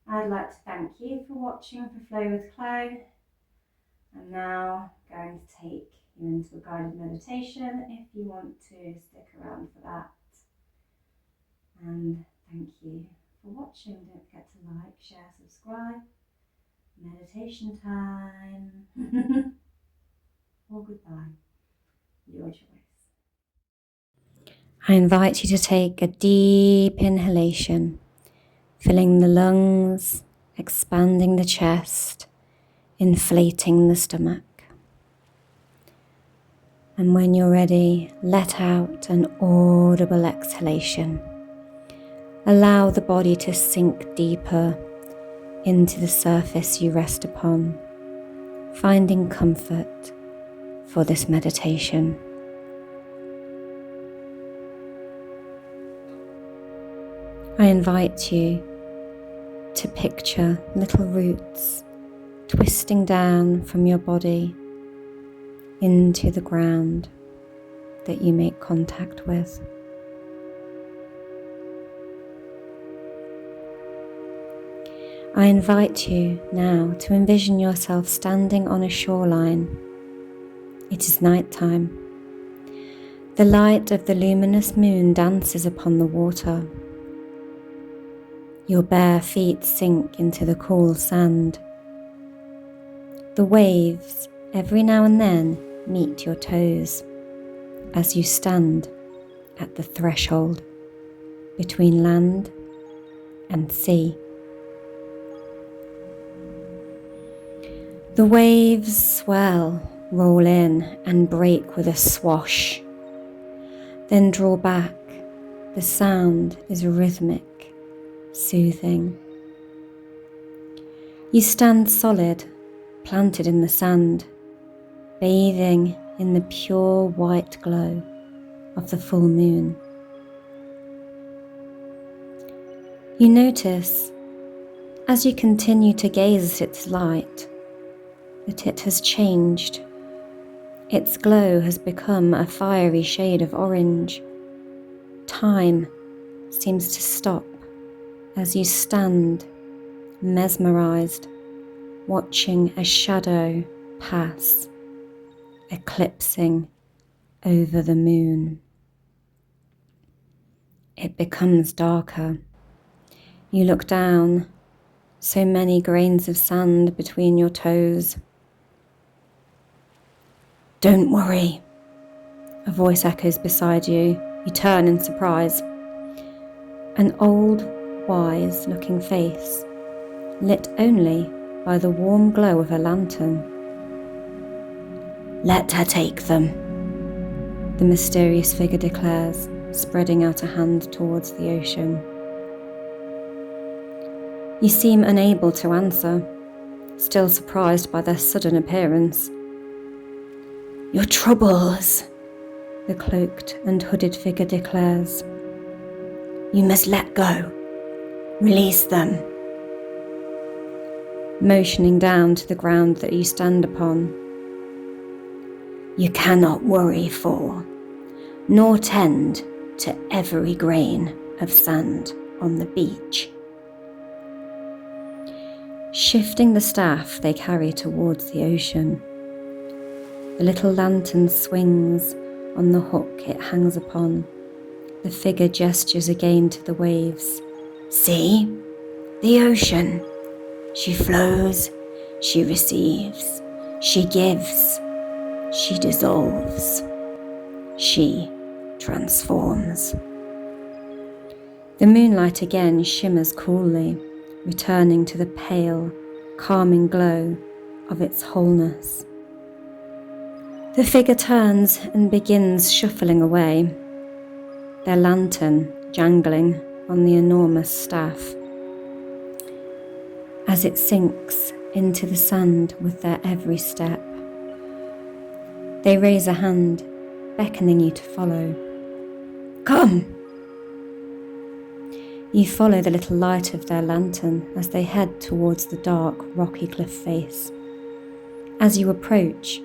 Speaker 1: I'd like to thank you for watching for Flow with Plough. I'm now going to take you into a guided meditation if you want to stick around for that. And thank you for watching. Don't forget to like, share, subscribe. Meditation time. Or goodbye. Your choice. I invite you to take a deep inhalation, filling the lungs, expanding the chest, inflating the stomach. And when you're ready, let out an audible exhalation. Allow the body to sink deeper into the surface you rest upon, finding comfort for this meditation. I invite you to picture little roots twisting down from your body into the ground that you make contact with. I invite you now to envision yourself standing on a shoreline. It is nighttime. The light of the luminous moon dances upon the water. Your bare feet sink into the cool sand. The waves every now and then meet your toes as you stand at the threshold between land and sea. The waves swell, roll in and break with a swash, then draw back. The sound is rhythmic, soothing. You stand solid, planted in the sand, bathing in the pure white glow of the full moon. You notice, as you continue to gaze at its light, that it has changed. Its glow has become a fiery shade of orange. Time seems to stop as you stand, mesmerized, watching a shadow pass, eclipsing over the moon. It becomes darker. You look down, so many grains of sand between your toes. "Don't worry," a voice echoes beside you. You turn in surprise. An old, wise-looking face, lit only by the warm glow of a lantern. "Let her take them," the mysterious figure declares, spreading out a hand towards the ocean. You seem unable to answer, still surprised by their sudden appearance. "Your troubles," the cloaked and hooded figure declares. "You must let go. Release them." Motioning down to the ground that you stand upon. "You cannot worry for, nor tend to every grain of sand on the beach." Shifting the staff they carry towards the ocean. The little lantern swings on the hook it hangs upon. The figure gestures again to the waves. "See? The ocean.
Speaker 2: She flows, she receives, she gives, she dissolves, she transforms. The moonlight again shimmers coolly, returning to the pale, calming glow of its wholeness. The figure turns and begins shuffling away, their lantern jangling on the enormous staff as it sinks into the sand with their every step. They raise a hand, beckoning you to follow. Come! You follow the little light of their lantern as they head towards the dark, rocky cliff face. As you approach,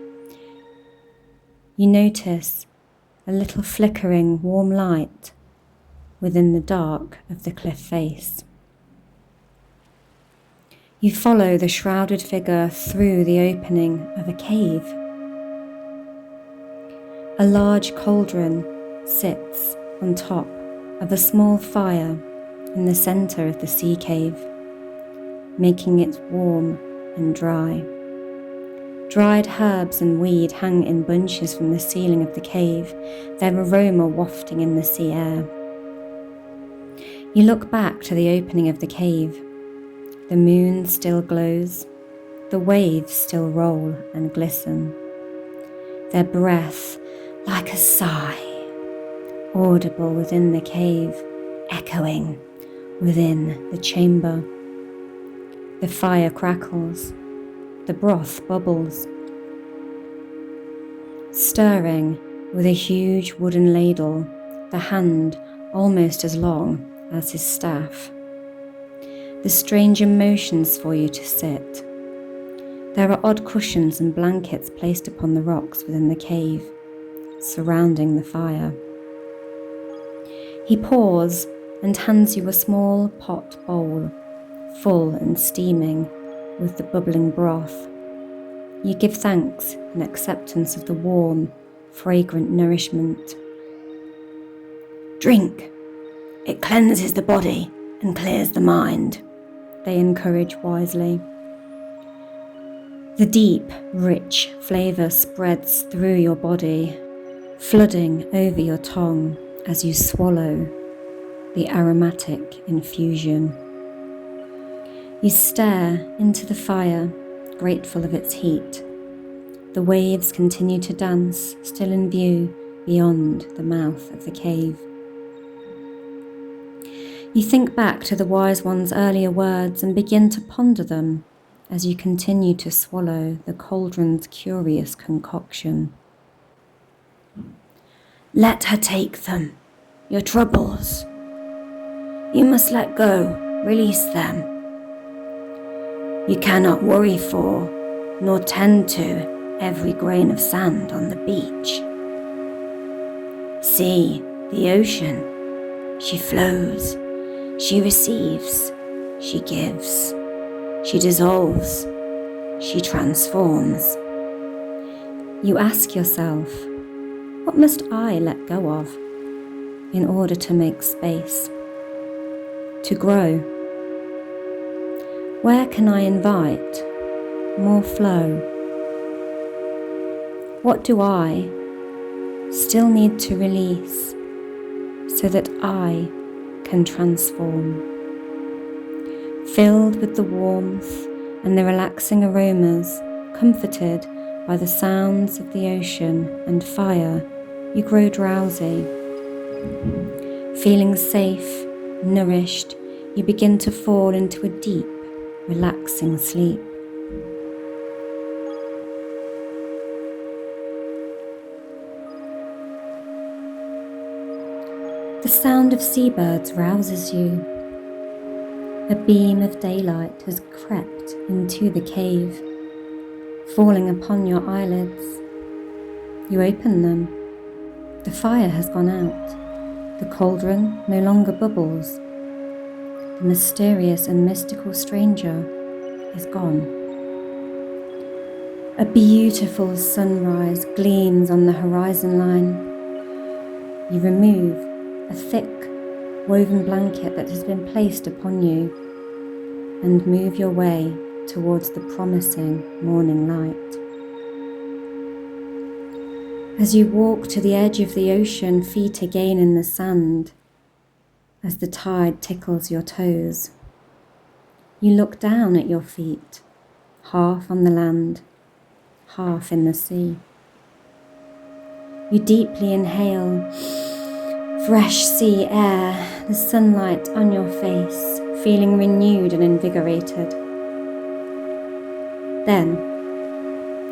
Speaker 2: you notice a little flickering warm light within the dark of the cliff face. You follow the shrouded figure through the opening of a cave. A large cauldron sits on top of a small fire in the center of the sea cave, making it warm and dry. Dried herbs and weed hang in bunches from the ceiling of the cave, their aroma wafting in the sea air. You look back to the opening of the cave. The moon still glows, the waves still roll and glisten, their breath like a sigh, audible within the cave, echoing within the chamber. The fire crackles, the broth bubbles. Stirring with a huge wooden ladle, the hand almost as long as his staff. The stranger motions for you to sit. There are odd cushions and blankets placed upon the rocks within the cave, surrounding the fire. He pours and hands you a small pot bowl, full and steaming with the bubbling broth. You give thanks and acceptance of the warm, fragrant nourishment. Drink. It cleanses the body and clears the mind, they encourage wisely. The deep, rich flavour spreads through your body, flooding over your tongue as you swallow the aromatic infusion. You stare into the fire, grateful of its heat. The waves continue to dance, still in view beyond the mouth of the cave. You think back to the wise one's earlier words and begin to ponder them as you continue to swallow the cauldron's curious concoction. Let her take them, your troubles. You must let go, release them. You cannot worry for, nor tend to, every grain of sand on the beach. See, the ocean. She flows, she receives, she gives, she dissolves, she transforms. You ask yourself, what must I let go of in order to make space, to grow? Where can I invite more flow? What do I still need to release so that I can transform? Filled with the warmth and the relaxing aromas, comforted by the sounds of the ocean and fire, you grow drowsy. Feeling safe, nourished, you begin to fall into a deep, relaxing sleep. The sound of seabirds rouses you. A beam of daylight has crept into the cave, falling upon your eyelids. You open them. The fire has gone out. The cauldron no longer bubbles. The mysterious and mystical stranger is gone. A beautiful sunrise gleams on the horizon line. You remove a thick, woven blanket that has been placed upon you. and move your way towards the promising morning light. As you walk to the edge of the ocean, feet again in the sand, as the tide tickles your toes, you look down at your feet, half on the land, half in the sea. You deeply inhale fresh sea air, the sunlight on your face, feeling renewed and invigorated. Then,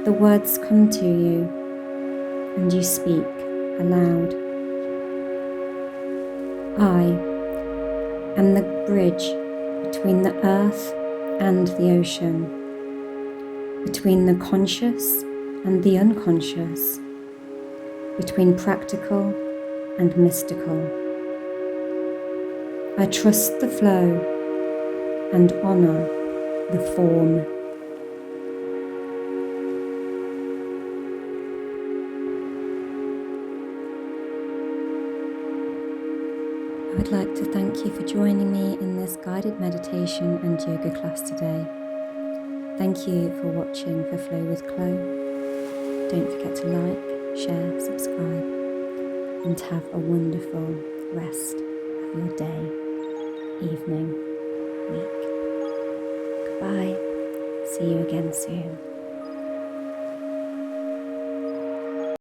Speaker 2: the words come to you, and you speak aloud. I am the bridge between the earth and the ocean, between the conscious and the unconscious, between practical and mystical. I trust the flow and honour the form. I would like to thank you for joining me in this guided meditation and yoga class today. Thank you for watching for Flow with Plough. Don't forget to like, share, subscribe, and have a wonderful rest of your day, evening, week. Goodbye. See you again soon.